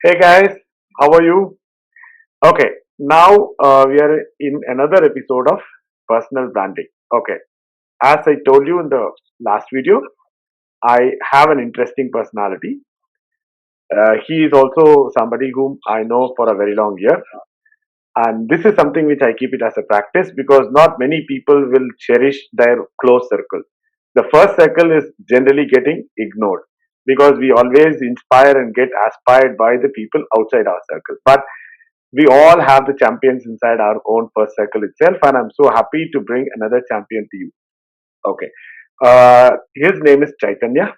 Hey guys, how are you? Okay, now we are in another episode of personal branding. Okay, as I told you in the last video, I have an interesting personality. He is also somebody whom I know for a very long year, and this is something which I keep it as a practice because not many people will cherish their close circle. The first circle is generally getting ignored because we always inspire and get aspired by the people outside our circle. But we all have the champions inside our own first circle itself, and I'm so happy to bring another champion to you. Okay. His name is Chaitanya.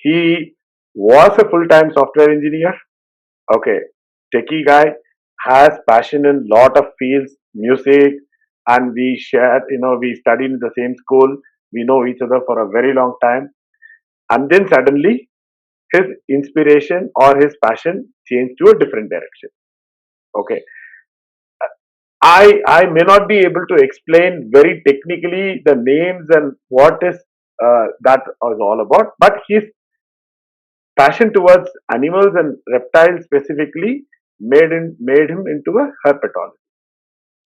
He was a full-time software engineer. Okay. Techie guy, has passion in lot of fields, music, and we shared, we studied in the same school. We know each other for a very long time. And then suddenly his inspiration or his passion changed to a different direction. Okay. I may not be able to explain very technically the names and what is that was all about, but his passion towards animals and reptiles specifically made him into a herpetologist.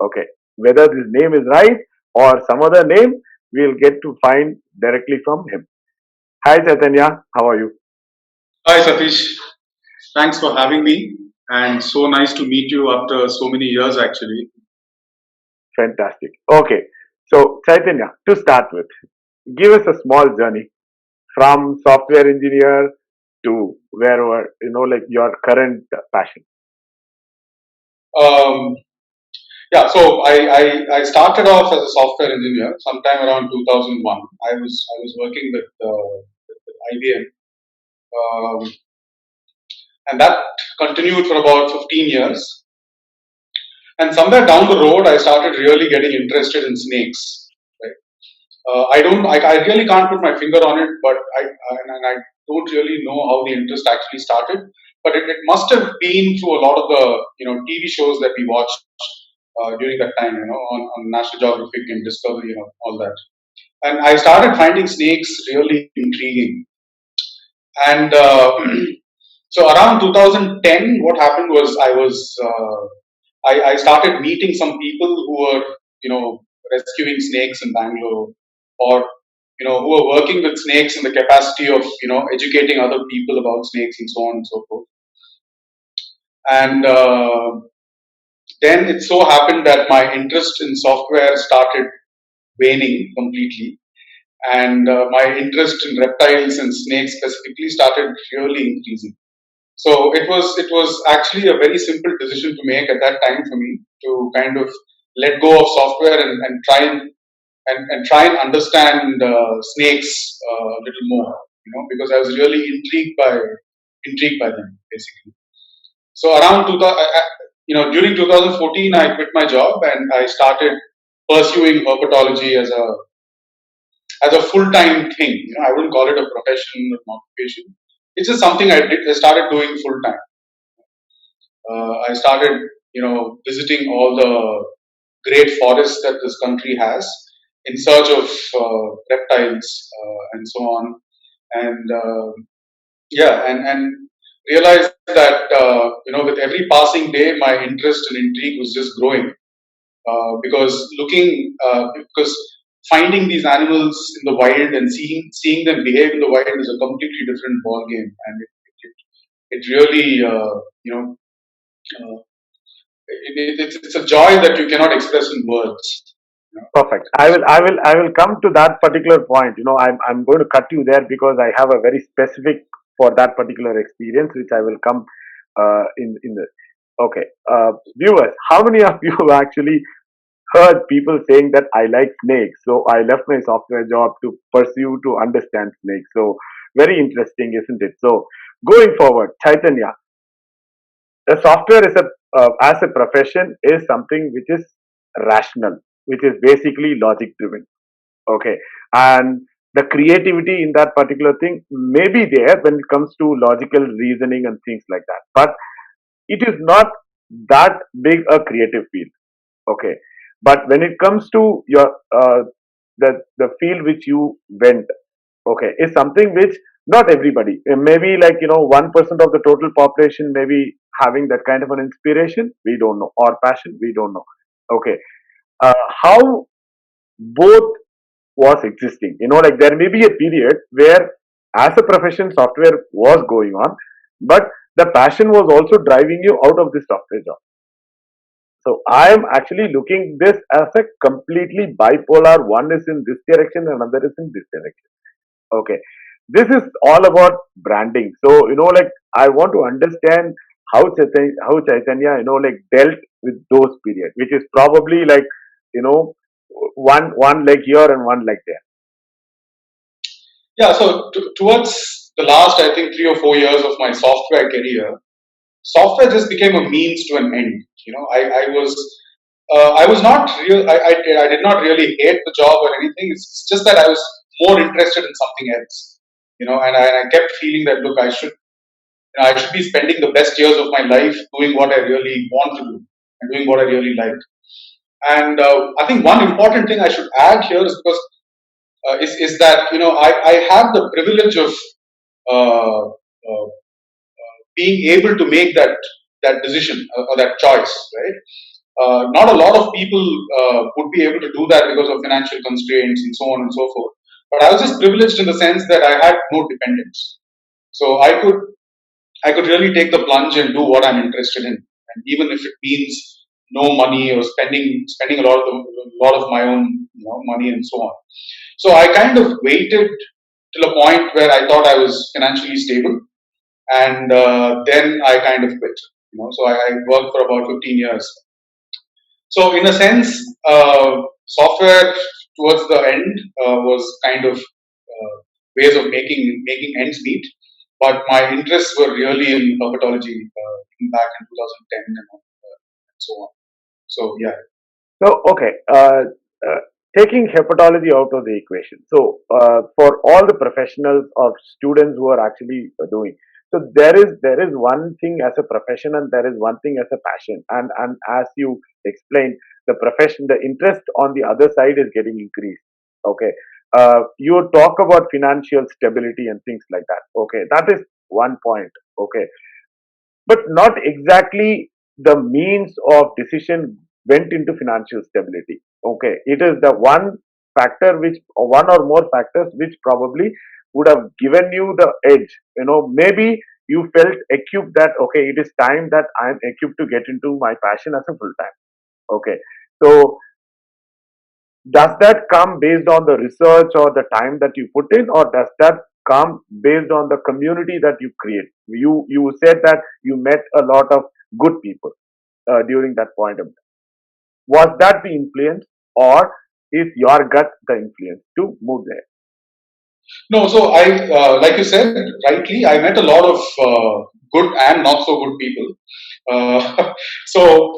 Okay, whether this name is right or some other name, we'll get to find directly from him. Hi Chaitanya, how are you? Hi Satish, thanks for having me, and so nice to meet you after so many years actually. Fantastic. Okay, so Chaitanya, to start with, give us a small journey from software engineer to wherever like your current passion. Um, I started off as a software engineer sometime around 2001. I was working with IBM, and that continued for about 15 years. And somewhere down the road, I started really getting interested in snakes. Right? I really can't put my finger on it, but I don't really know how the interest actually started. But it must have been through a lot of the TV shows that we watched during that time, on National Geographic and Discovery, all that. And I started finding snakes really intriguing. And so around 2010, what happened was I started meeting some people who were, rescuing snakes in Bangalore, or who were working with snakes in the capacity of, educating other people about snakes and so on and so forth. And then it so happened that my interest in software started waning completely, and my interest in reptiles and snakes specifically started really increasing. So it was actually a very simple decision to make at that time for me to kind of let go of software and try and understand snakes a little more, because I was really intrigued by them basically. So around 2000, during 2014, I quit my job and I started pursuing herpetology as a full time thing. I wouldn't call it a profession or an occupation. It's just something I started doing full time. I started, visiting all the great forests that this country has in search of reptiles and so on, and and realized that with every passing day, my interest and intrigue was just growing because finding these animals in the wild and seeing them behave in the wild is a completely different ball game, and it really uh, it's a joy that you cannot express in words. Perfect. I will come to that particular point. I'm going to cut you there because I have a very specific for that particular experience, which I will come in the. Okay, viewers, how many of you actually heard people saying that I like snakes, so I left my software job to pursue to understand snakes. So very interesting, isn't it? So going forward, Chaitanya, the software is a as a profession is something which is rational, which is basically logic driven. Okay, and the creativity in that particular thing may be there when it comes to logical reasoning and things like that, but it is not that big a creative field. Okay, but when it comes to your the field which you went, okay, is something which Not everybody. Maybe like 1% of the total population maybe having that kind of an inspiration. We don't know, or passion. We don't know. Okay, how both was existing. Like there may be a period where, as a profession, software was going on, but the passion was also driving you out of this software job. So I am actually looking this as a completely bipolar. One is in this direction, and another is in this direction. Okay, this is all about branding. So like I want to understand how Chaitanya like dealt with those periods, which is probably like you know one leg here and one leg there. Yeah, so towards the last, I think, 3 or 4 years of my software career, software just became a means to an end. I was not real. I did not really hate the job or anything. It's just that I was more interested in something else. And I kept feeling that look, I should be spending the best years of my life doing what I really want to do and doing what I really like. And I think one important thing I should add here is because is that I have the privilege of uh, uh, being able to make that decision or that choice, right? Not a lot of people would be able to do that because of financial constraints and so on and so forth. But I was just privileged in the sense that I had no dependents, so I could really take the plunge and do what I'm interested in, and even if it means no money or spending a lot of my own money and so on. So I kind of waited till a point where I thought I was financially stable, and then I kind of quit. So I worked for about 15 years. So in a sense, software towards the end was kind of ways of making ends meet. But my interests were really in herpetology back in 2010 and so on. So yeah. So, okay, uh, taking hepatology out of the equation. So, for all the professionals or students who are actually doing, so there is one thing as a profession, and there is one thing as a passion. And as you explained, the profession, the interest on the other side is getting increased. Okay, you talk about financial stability and things like that. Okay, that is one point. Okay, but not exactly the means of decision went into financial stability. Okay, it is the one factor which, or one or more factors which probably would have given you the edge. Maybe you felt equipped that okay, it is time that I am equipped to get into my passion as a full time. Okay, so does that come based on the research or the time that you put in, or does that come based on the community that you create? You said that you met a lot of good people during that point of time. Was that the influence, or is your gut the influence to move there? No, so like you said rightly, I met a lot of good and not so good people. So,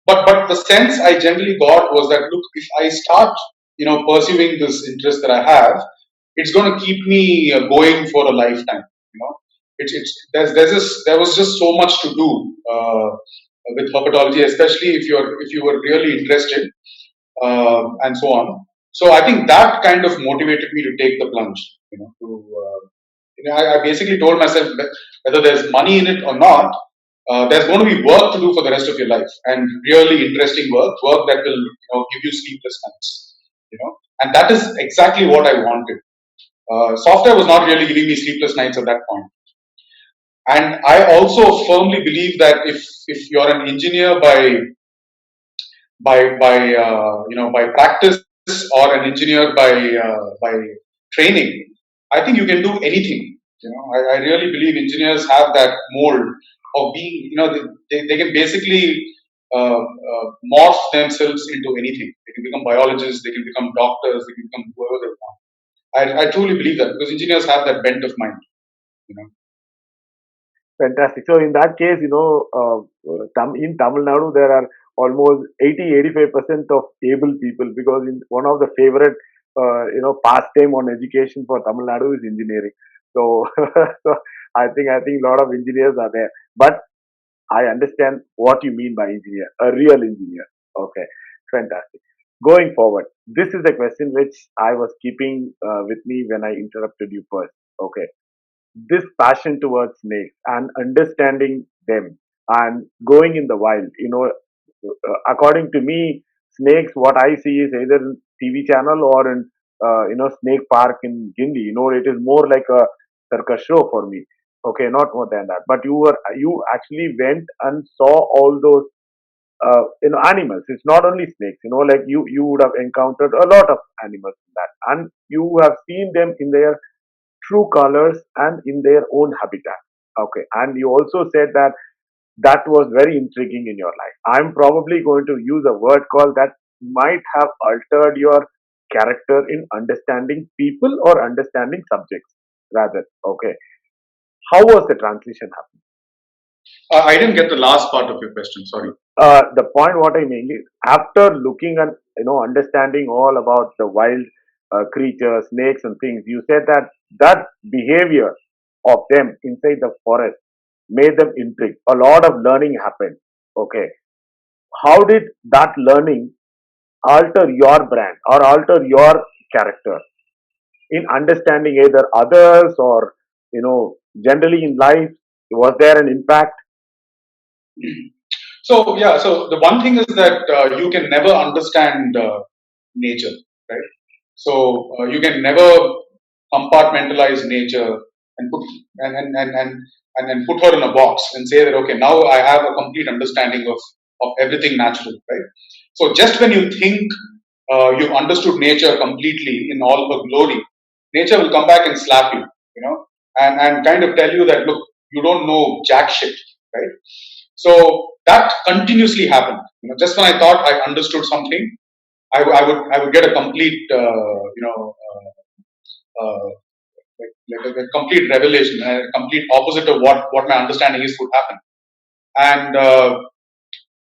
but the sense I generally got was that look, if I start, pursuing this interest that I have, it's going to keep me going for a lifetime. There was just so much to do with herpetology, especially if you were really interested and so on. So I think that kind of motivated me to take the plunge. I basically told myself that whether there's money in it or not, there's going to be work to do for the rest of your life, and really interesting work that will give you sleepless nights. And that is exactly what I wanted. Software was not really giving me sleepless nights at that point. And I also firmly believe that if you're an engineer by practice or an engineer by training, I think you can do anything. I really believe engineers have that mold of being, they can basically morph themselves into anything. They can become biologists, they can become doctors, they can become whoever they want. I truly believe that because engineers have that bent of mind. You know. Fantastic. So in that case, in Tamil Nadu, there are almost 80-85% of able people, because in one of the favorite, pastime on education for Tamil Nadu is engineering. So, so I think a lot of engineers are there. But I understand what you mean by engineer, a real engineer. Okay, fantastic. Going forward, this is the question which I was keeping with me when I interrupted you first. Okay, this passion towards snakes and understanding them and going in the wild. According to me, snakes, what I see is either in TV channel or in snake park in Gindi. It is more like a circus show for me. Okay, not more than that. But you actually went and saw all those animals. It's not only snakes. Like you would have encountered a lot of animals in that, and you have seen them in their true colors and in their own habitat. Okay, and you also said that that was very intriguing in your life. I'm probably going to use a word called that might have altered your character in understanding people or understanding subjects rather. Okay, how was the transition happening? I didn't get the last part of your question. Sorry. The point what I mean is after looking and understanding all about the wild creatures, snakes and things, you said that that behavior of them inside the forest made them intrigued. A lot of learning happened. Okay, how did that learning alter your brand or alter your character in understanding either others or generally in life? Was there an impact? So yeah, so the one thing is that you can never understand nature, right? So you can never compartmentalize nature and put and then put her in a box and say that okay, now I have a complete understanding of everything natural, right? So just when you think you've understood nature completely in all her glory, nature will come back and slap you, and kind of tell you that look, you don't know jack shit, right? So that continuously happened. Just when I thought I understood something, I would get a complete uh, like a complete revelation, a complete opposite of what my understanding is would happen. And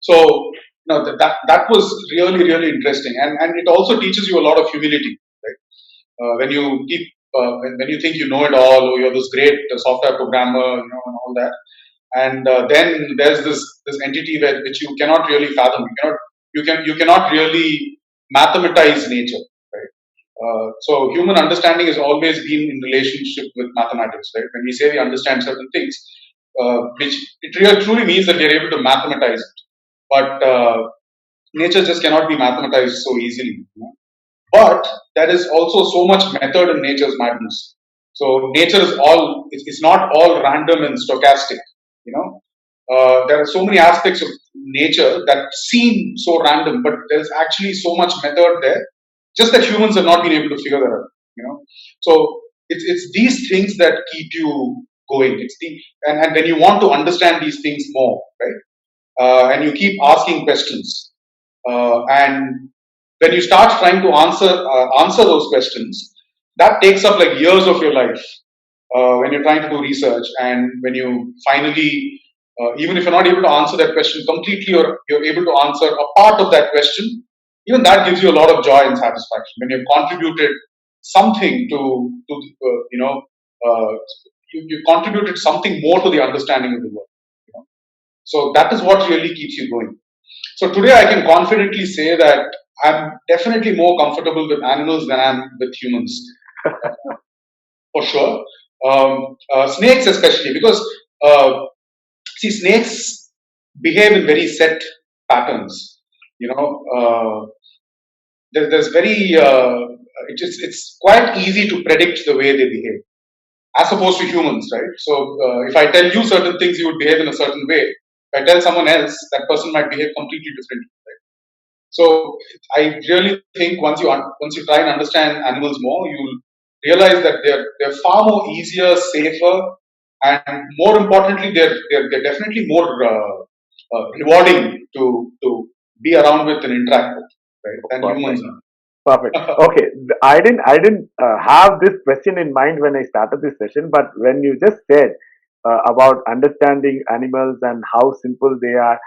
so that was really really interesting, and it also teaches you a lot of humility, right? When you keep when you think you know it all, or you're this great software programmer, and all that, and then there's this entity which you cannot really fathom. You cannot really mathematize nature, right? So human understanding has always been in relationship with mathematics, right? When we say we understand certain things, which it really truly means that we are able to mathematize it, but nature just cannot be mathematized so easily. But there is also so much method in nature's madness. So nature is it's not all random and stochastic. You know, there are so many aspects of nature that seem so random, but there's actually so much method there. Just that humans have not been able to figure that out. So it's these things that keep you going. And when you want to understand these things more, right? And you keep asking questions, and when you start trying to answer those questions, that takes up like years of your life. When you're trying to do research, and when you finally, even if you're not able to answer that question completely, or you're able to answer a part of that question, even that gives you a lot of joy and satisfaction when you've contributed something to uh, you contributed something more to the understanding of the world. So that is what really keeps you going. So today I can confidently say that I'm definitely more comfortable with animals than I'm with humans, for sure. Snakes especially, because see, snakes behave in very set patterns. There's very it's quite easy to predict the way they behave, as opposed to humans, right? So if I tell you certain things, you would behave in a certain way. If I tell someone else, that person might behave completely differently. Right? So I really think once you try and understand animals more, you'll realize that they're far more easier, safer, and more importantly, they're definitely more rewarding to be around with and interact with, right, than humans Perfect. are. Perfect. Okay, I didn't have this question in mind when I started this session, but when you just said about understanding animals and how simple they are,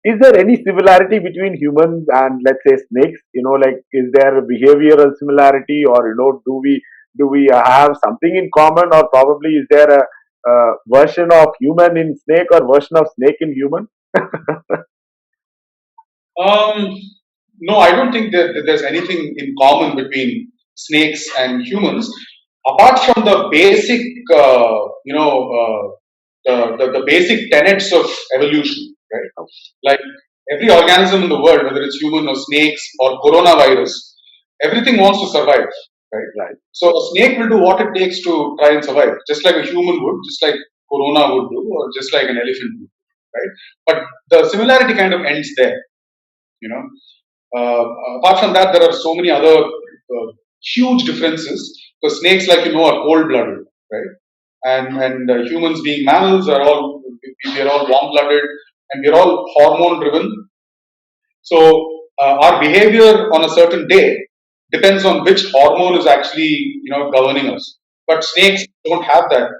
is there any similarity between humans and let's say snakes? Like is there a behavioral similarity, or do we have something in common, or probably is there a version of human in snake or version of snake in human? Um, no, I don't think that there's anything in common between snakes and humans. apart from the basic, the basic tenets of evolution, right? Like every organism in the world, whether it's human or snakes or coronavirus, everything wants to survive, right? Right. So a snake will do what it takes to try and survive, just like a human would, just like corona would do, or just like an elephant would, right? But the similarity kind of ends there, you know. Apart from that, there are so many other huge differences. Because snakes, like are cold-blooded, right? And humans, being mammals, we are all warm-blooded, and we are all hormone-driven. So our behavior on a certain day depends on which hormone is actually governing us. But snakes don't have that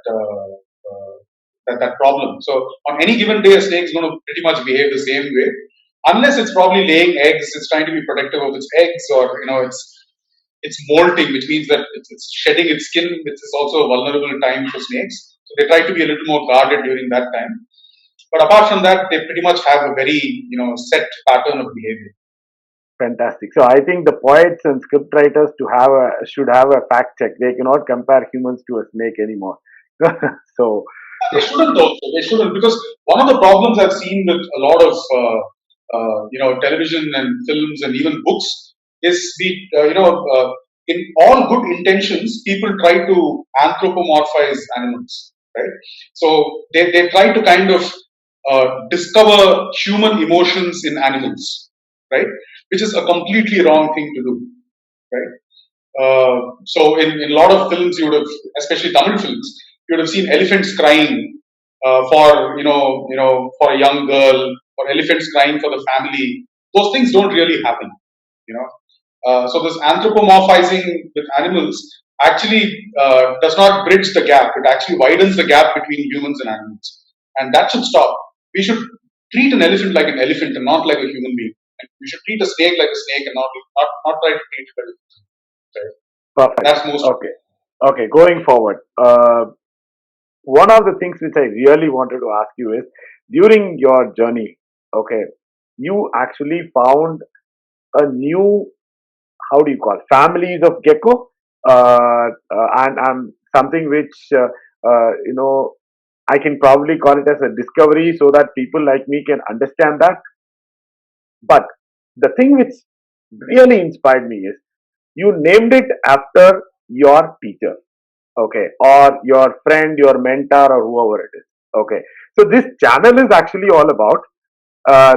problem. So on any given day, a snake is going to pretty much behave the same way, unless it's probably laying eggs. It's trying to be protective of its eggs, or it's molting, which means that it's shedding its skin, which is also a vulnerable time for snakes. So they try to be a little more guarded during that time. But apart from that, they pretty much have a very set pattern of behavior. Fantastic. So I think the poets and script writers should have a fact check. They cannot compare humans to a snake anymore. So They shouldn't also. They shouldn't, because one of the problems I've seen with a lot of television and films and even books is in all good intentions, people try to anthropomorphize animals, right? So they try to kind of discover human emotions in animals, right? Which is a completely wrong thing to do, right? So in a lot of films, you would have, especially Tamil films, you would have seen elephants crying for a young girl, or elephants crying for the family. Those things don't really happen, you know. So this anthropomorphizing with animals actually does not bridge the gap. It actually widens the gap between humans and animals, and that should stop. We should treat an elephant like an elephant and not like a human being. And we should treat a snake like a snake and not try to treat it like a right? perfect. That's most. Okay. Okay. Going forward, one of the things which I really wanted to ask you is during your journey, okay, you actually found a new, how do you call, families of gecko, and something which I can probably call it as a discovery so that people like me can understand that. But the thing which really inspired me is you named it after your teacher, okay, or your friend, your mentor, or whoever it is, okay. So this channel is actually all about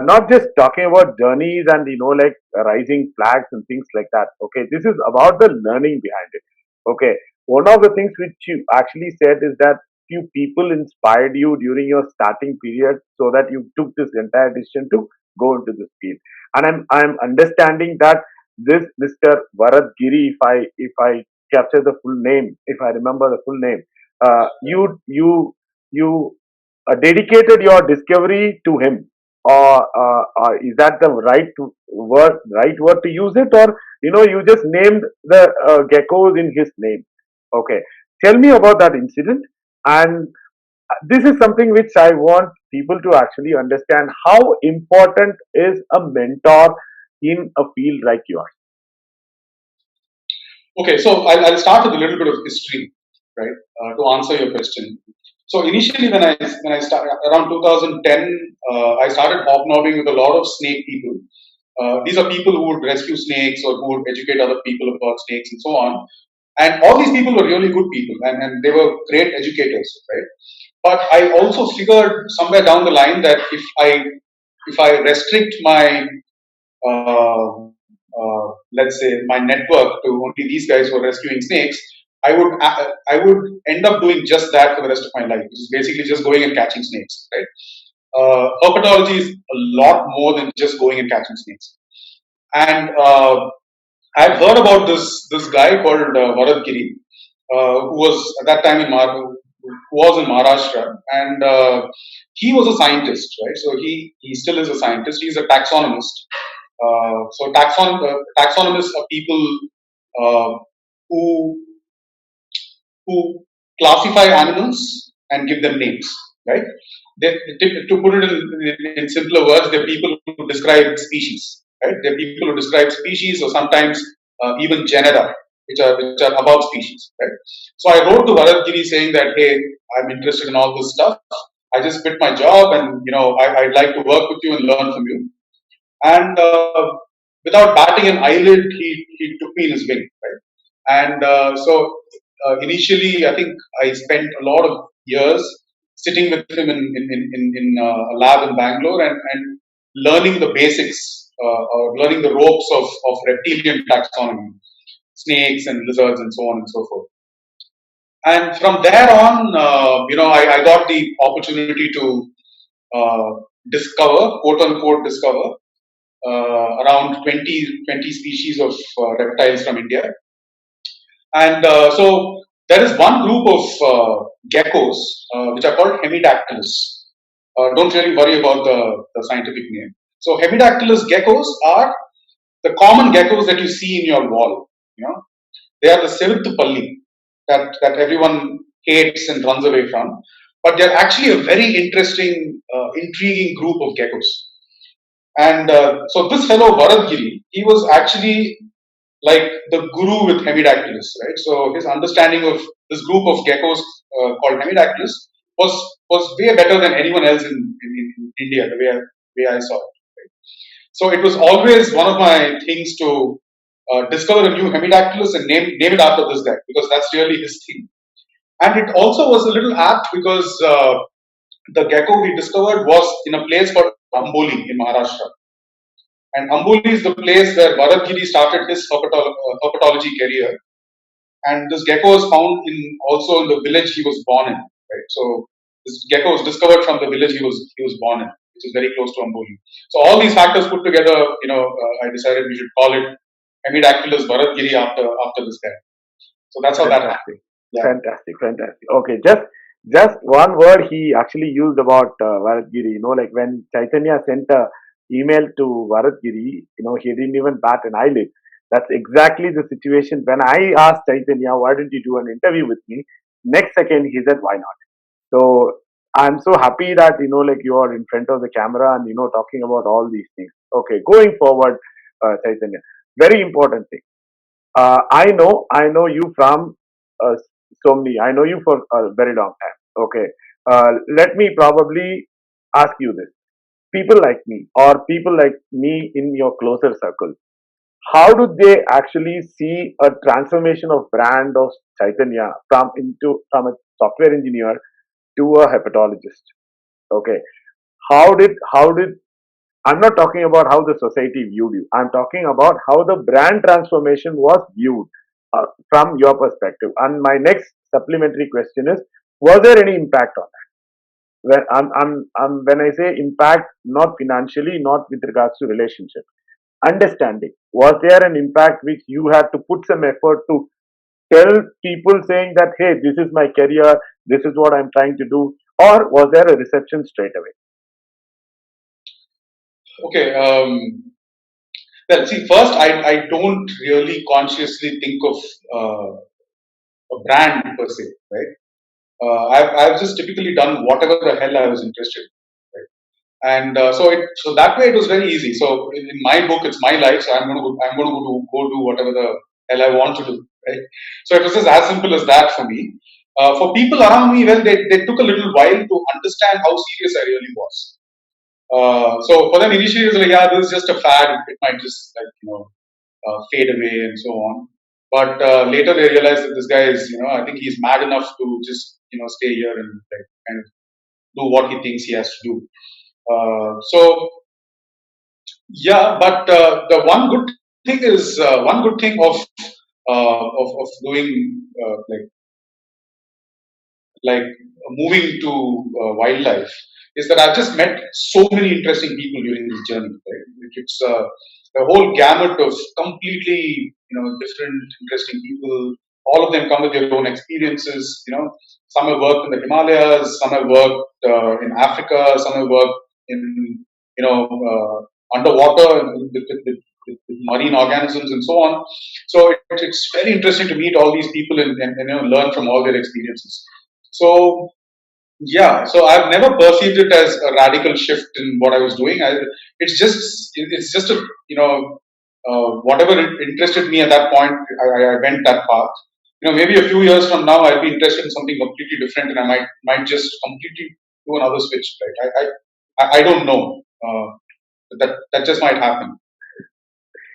not just talking about journeys and like rising flags and things like that, okay. This is about the learning behind it, okay. One of the things which you actually said is that few people inspired you during your starting period so that you took this entire decision to go into this field. And I'm understanding that this Mr. Varat Giri, if I capture the full name, if I remember the full name, you dedicated your discovery to him, or is that the right word to use it, or you just named the geckos in his name, okay. Tell me about that incident. And this is something which I want people to actually understand, how important is a mentor in a field like yours. Okay, so I'll start with a little bit of history, right, to answer your question. So initially, when I started around 2010, I started hobnobbing with a lot of snake people. These are people who would rescue snakes or who would educate other people about snakes and so on. And all these people were really good people, and they were great educators, right? But I also figured somewhere down the line that if I restrict my let's say my network to only these guys who are rescuing snakes, I would end up doing just that for the rest of my life, which is basically just going and catching snakes, right? Herpetology is a lot more than just going and catching snakes. And I've heard about this guy called Varat Giri, who was at that time who was in Maharashtra, and he was a scientist, right? So he still is a scientist. He's a taxonomist. So taxonomists are people uh, who who classify animals and give them names, right? To put it in simpler words, they're people who describe species, right? They're people who describe species, or sometimes even genera. which are above species, right? So I wrote to Varadgiri saying that, hey, I'm interested in all this stuff. I just quit my job, and I'd like to work with you and learn from you. And without batting an eyelid, he took me in his wing, right? And initially, I think I spent a lot of years sitting with him in a lab in Bangalore and learning the basics, learning the ropes of reptilian taxonomy, snakes and lizards and so on and so forth. And from there on, I got the opportunity to discover, quote unquote, discover around 20 species of reptiles from India. And so there is one group of geckos which are called hemidactylus. Don't really worry about the scientific name. So hemidactylus geckos are the common geckos that you see in your wall. They are the seventh palli that everyone hates and runs away from. But they're actually a very interesting, intriguing group of geckos. And so this fellow Varadgiri, he was actually like the guru with hemidactylus, right? So his understanding of this group of geckos called hemidactylus was way better than anyone else in India, the way I saw it. Right? So it was always one of my things to discover a new hemidactylus and name it after this guy, because that's really his thing. And it also was a little apt because the gecko we discovered was in a place called Amboli in Maharashtra. And Amboli is the place where Varadgiri started his herpetology career. And this gecko was found also in the village he was born in. Right? So this gecko was discovered from the village he was born in, which is very close to Amboli. So all these factors put together, I decided we should call it Hemidactylus Varadgiri after this guy. So that's how that happened. Yeah. Fantastic. Okay, just one word he actually used about Varadgiri. Like when Chaitanya sent a email to Varadgiri, he didn't even bat an eyelid. That's exactly the situation. When I asked Chaitanya, why didn't you do an interview with me? Next second, he said, why not? So I'm so happy that, like you are in front of the camera and, talking about all these things. Okay, going forward, Chaitanya, very important thing. I know you from Somni. I know you for a very long time. Okay. Let me probably ask you this. People like me or people like me in your closer circle, how do they actually see a transformation of brand of Chaitanya from a software engineer to a herpetologist? Okay. How did I'm not talking about how the society viewed you. I'm talking about how the brand transformation was viewed from your perspective. And my next supplementary question is: was there any impact on that? When I say impact, not financially, not with regards to relationship, understanding. Was there an impact which you had to put some effort to tell people saying that, hey, this is my career, this is what I'm trying to do, or was there a reception straight away? Okay. Well, see, first, I don't really consciously think of a brand per se, right? I've just typically done whatever the hell I was interested in, right? And so that way it was very easy. So in my book, it's my life, so I'm going to go do whatever the hell I want to do, right? So it was just as simple as that for me. For people around me, well, they took a little while to understand how serious I really was. So for them initially it was like, yeah, this is just a fad. It might just fade away and so on. But later they realized that this guy is, I think he's mad enough to just stay here and like kind of do what he thinks he has to do. So yeah, but the one good thing of doing like moving to wildlife is that I've just met so many interesting people during this journey. Right? It's the whole gamut of completely different interesting people. All of them come with their own experiences. Some have worked in the Himalayas, some have worked in Africa, some have worked in underwater with marine organisms and so on. So it's very interesting to meet all these people and learn from all their experiences. So yeah, so I've never perceived it as a radical shift in what I was doing. It's just a whatever interested me at that point, I went that path. Maybe a few years from now, I'll be interested in something completely different, and I might just completely do another switch. Right? I don't know. That just might happen.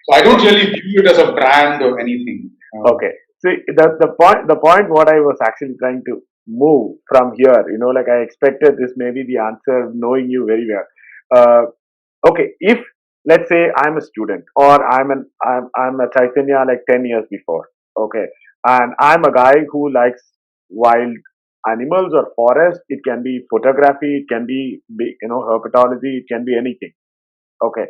So I don't really view it as a brand or anything. Okay. See, the point what I was actually trying to move from here, like I expected this maybe the answer knowing you very well. Okay, if let's say I'm a student or I'm a Chaitanya like 10 years before, okay, and I'm a guy who likes wild animals or forest. It can be photography, it can be herpetology, it can be anything. Okay,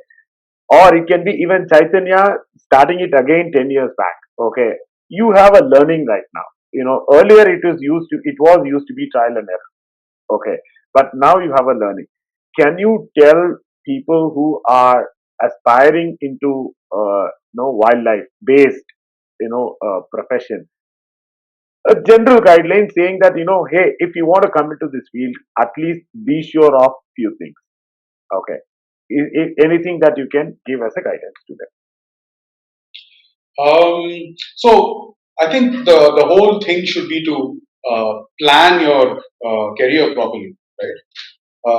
or it can be even Chaitanya starting it again 10 years back. Okay, you have a learning right now. Earlier it was used to be trial and error. Okay, but now you have a learning. Can you tell people who are aspiring into wildlife based profession a general guideline saying that hey, if you want to come into this field, at least be sure of few things. Okay, anything that you can give as a guidance to them. So I think the whole thing should be to plan your career properly, right?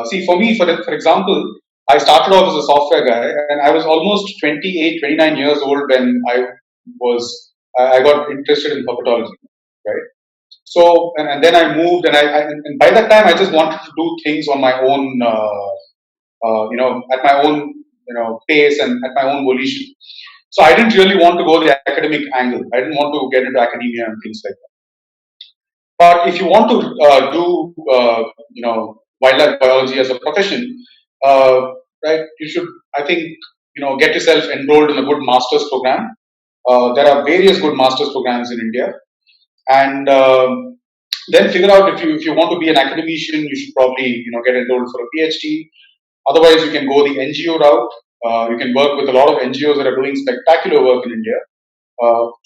See, for me, for example, I started off as a software guy, and I was almost 28, 29 years old when I got interested in herpetology, right? So, and then I moved, and by that time, I just wanted to do things on my own, at my own, pace and at my own volition. So I didn't really want to go the academic angle. I didn't want to get into academia and things like that. But if you want to do, wildlife biology as a profession, uh, right, you should, I think, get yourself enrolled in a good master's program. There are various good master's programs in India, and then figure out if you want to be an academician, you should probably get enrolled for a PhD. Otherwise, you can go the NGO route. You can work with a lot of NGOs that are doing spectacular work in India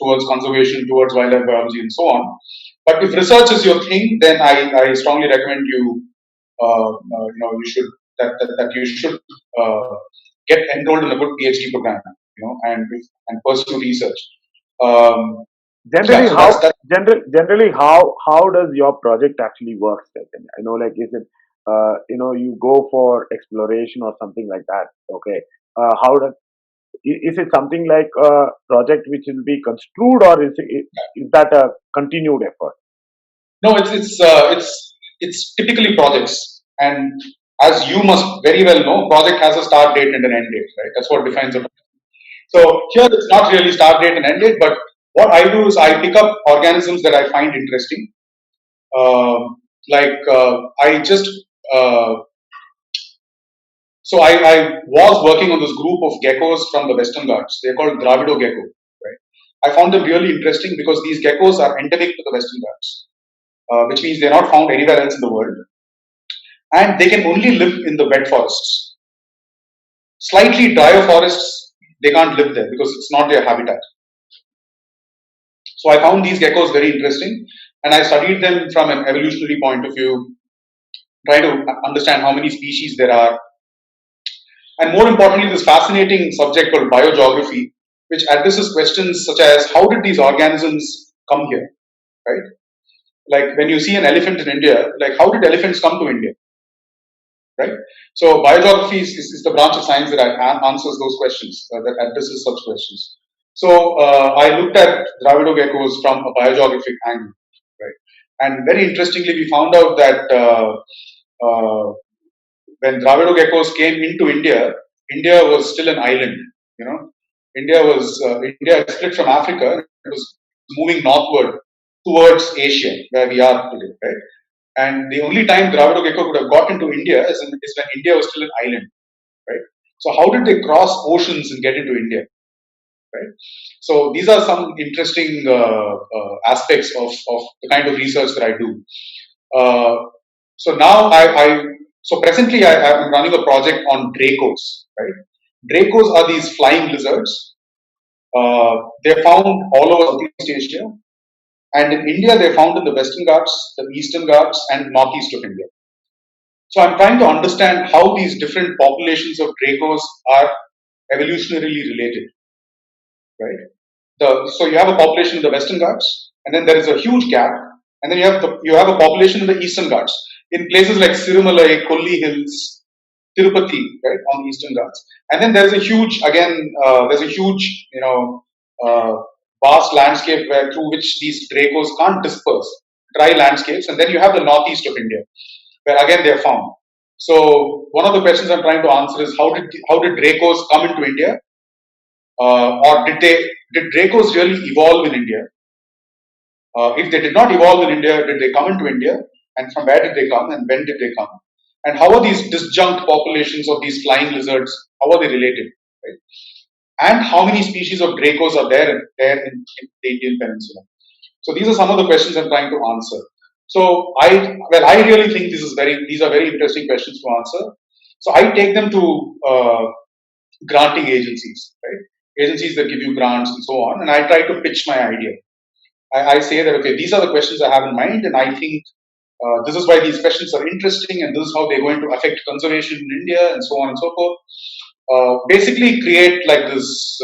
towards conservation, towards wildlife biology, and so on. But if research is your thing, then I strongly recommend you should that you should get enrolled in a good PhD program, and pursue research. Um, yeah, Generally, so how that's. generally how does your project actually work, Chaitanya? Like is it you go for exploration or something like that? Okay, how does is it something like a project which will be construed, or is that a continued effort? No, it's typically projects, and as you must very well know, project has a start date and an end date, right? That's what defines a project. So here it's not really start date and end date, but what I do is I pick up organisms that I find interesting. I just uh, I was working on this group of geckos from the Western Ghats. They're called Draco gecko, right? I found them really interesting because these geckos are endemic to the Western Ghats, which means they're not found anywhere else in the world, and they can only live in the wet forests. Slightly drier forests, they can't live there because it's not their habitat. So I found these geckos very interesting, and I studied them from an evolutionary point of view, trying to understand how many species there are, and more importantly, this fascinating subject called biogeography, which addresses questions such as how did these organisms come here, right? Like when you see an elephant in India, like how did elephants come to India? Right? So biogeography is the branch of science that answers those questions, that addresses such questions. So I looked at Dravido geckos from a biogeographic angle, right? And very interestingly, we found out that uh, when Dravido geckos came into India, India was still an island. You know, India had split from Africa. It was moving northward towards Asia, where we are today, right? And the only time Dravido gecko could have got into India is when India was still an island, right? So how did they cross oceans and get into India, right? So these are some interesting aspects of the kind of research that I do. Uh, so now so presently I'm running a project on Dracos, right? Dracos are these flying lizards. They're found all over Southeast Asia, and in India they're found in the Western Ghats, the Eastern Ghats, and northeast of India. So I'm trying to understand how these different populations of Dracos are evolutionarily related. right? So you have a population in the Western Ghats, and then there is a huge gap, and then you have a population in the Eastern Ghats, in places like Sirumalai, Kolli Hills, Tirupati, right, on the Eastern Ghats, and then there's a huge there's a huge uh, vast landscape where through which these Dracos can't disperse, dry landscapes, and then you have the northeast of India, where again they are found. So one of the questions I'm trying to answer is how did Dracos come into India, or did Dracos really evolve in India? If they did not evolve in India, did they come into India? And from where did they come? And when did they come? And how are these disjunct populations of these flying lizards? How are they related? Right? And how many species of Dracos are there in the Indian Peninsula? So these are some of the questions I'm trying to answer. So I really think these are very interesting questions to answer. So I take them to granting agencies, right? Agencies that give you grants and so on, and I try to pitch my idea. I say that, okay, these are the questions I have in mind, and I think this is why these questions are interesting, and this is how they're going to affect conservation in India, and so on and so forth. Basically, create like this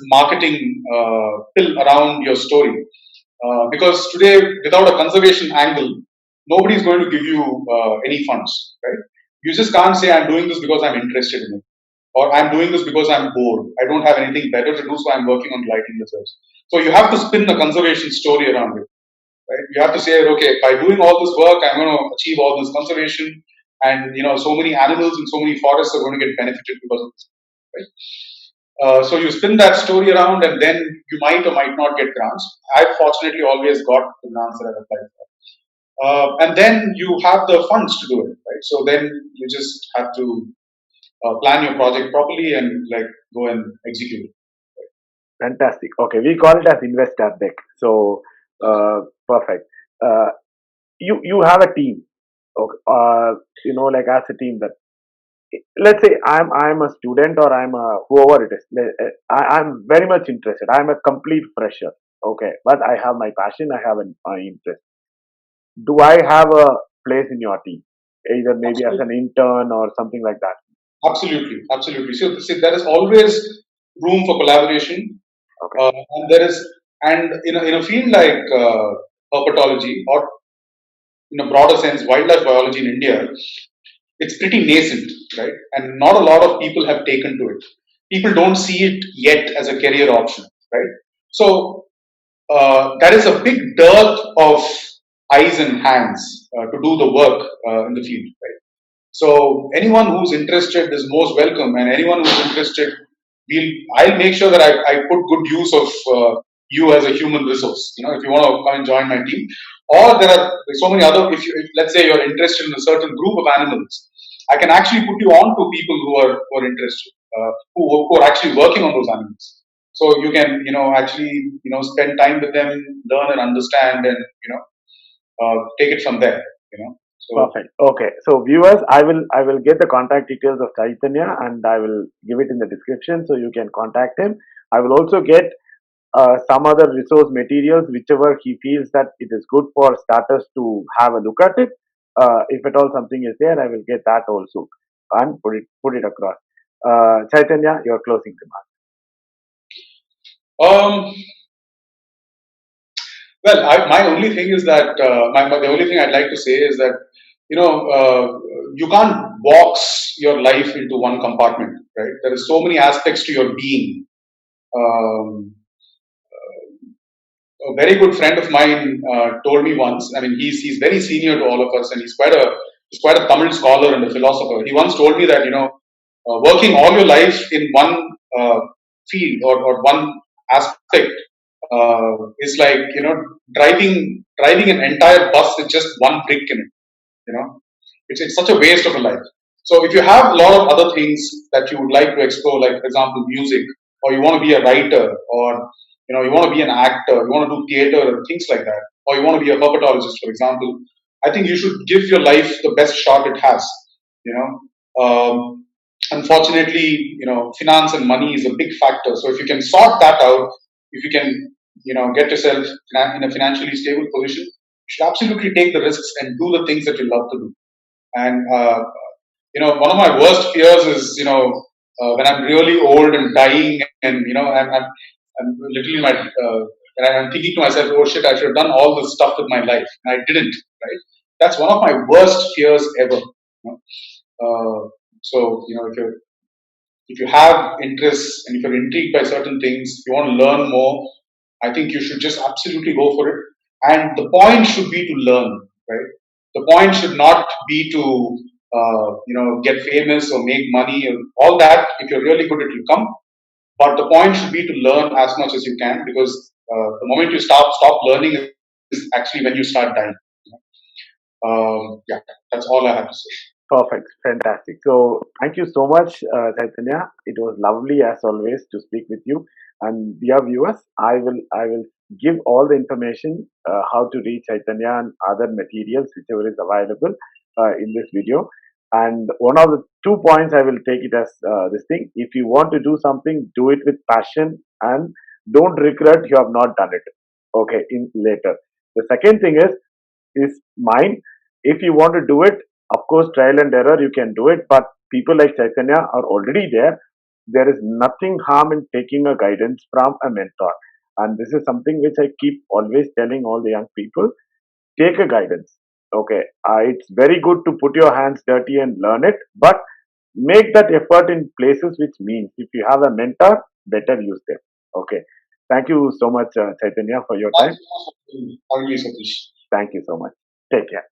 marketing pill around your story, because today, without a conservation angle, nobody is going to give you any funds, right? You just can't say I'm doing this because I'm interested in it, or I'm doing this because I'm bored. I don't have anything better to do, so I'm working on gliding lizards. So you have to spin the conservation story around it, right? You have to say, okay, by doing all this work, I'm going to achieve all this conservation, and so many animals and so many forests are going to get benefited because of this, right? So you spin that story around, and then you might or might not get grants. I've fortunately always got the grants that I've applied for. And then you have the funds to do it, right? So then you just have to plan your project properly and like go and execute it. Fantastic. Okay, we call it as investor deck. So perfect. Uh, you have a team. Okay, like as a team that, let's say I'm a student or I'm a whoever it is. I'm very much interested. I'm a complete fresher. Okay, but I have my passion. I have my interest. Do I have a place in your team? Either maybe as Absolutely, an intern or something like that. absolutely, absolutely. So see, there is always room for collaboration, Okay. and there is, and in a field like herpetology, or in a broader sense, wildlife biology in India, it's pretty nascent, right? And not a lot of people have taken to it. People don't see it yet as a career option, right? So there is a big dearth of eyes and hands to do the work in the field, right? So anyone who's interested is most welcome, and anyone who's interested, I'll make sure that I put good use of you as a human resource. If you want to come and join my team, or there's so many other. If let's say you're interested in a certain group of animals, I can actually put you on to people who are interested, who are actually working on those animals. So you can actually spend time with them, learn and understand, and take it from there. So Perfect. Okay. So viewers, I will get the contact details of Chaitanya and I will give it in the description so you can contact him. I will also get some other resource materials, whichever he feels that it is good for starters to have a look at it. If at all something is there, I will get that also and put it across. Chaitanya, your closing remarks. um, well, my only thing is that the only thing I'd like to say is that you can't box your life into one compartment, right? There are so many aspects to your being. Um, a very good friend of mine told me once. I mean, he's very senior to all of us, and he's quite a Tamil scholar and a philosopher. He once told me that working all your life in one field or one aspect is like driving an entire bus with just one brick in it. It's such a waste of a life. So if you have a lot of other things that you would like to explore, like for example music, or you want to be a writer, or you want to be an actor, you want to do theater and things like that, or you want to be a herpetologist, for example, I think you should give your life the best shot it has. you know Unfortunately, finance and money is a big factor. So if you can sort that out, if you can get yourself in a financially stable position, you should absolutely take the risks and do the things that you love to do. And one of my worst fears is when I'm really old and dying and I'm literally and I'm thinking to myself, oh shit, I should have done all this stuff with my life, and I didn't. Right? That's one of my worst fears ever. So if you have interests and if you're intrigued by certain things, if you want to learn more, I think you should just absolutely go for it. And the point should be to learn, right? The point should not be to get famous or make money and all that. If you're really good, it will come. But the point should be to learn as much as you can, because the moment you stop learning is actually when you start dying. Yeah, that's all I have to say. Perfect. Fantastic. So thank you so much, Chaitanya. It was lovely as always to speak with you. And dear viewers, I will give all the information how to reach Chaitanya and other materials whichever is available in this video. And one of the 2 points I will take it as this thing. If you want to do something, do it with passion and don't regret you have not done it. Okay, in later. The second thing is mine. If you want to do it, of course, trial and error, you can do it, but people like Chaitanya are already there. There is nothing harm in taking a guidance from a mentor. And this is something which I keep always telling all the young people, take a guidance. Okay, it's very good to put your hands dirty and learn it, but make that effort in places which means if you have a mentor, better use them. Okay, thank you so much, Chaitanya, for your time. Thank you, Satish. Thank you so much. Take care.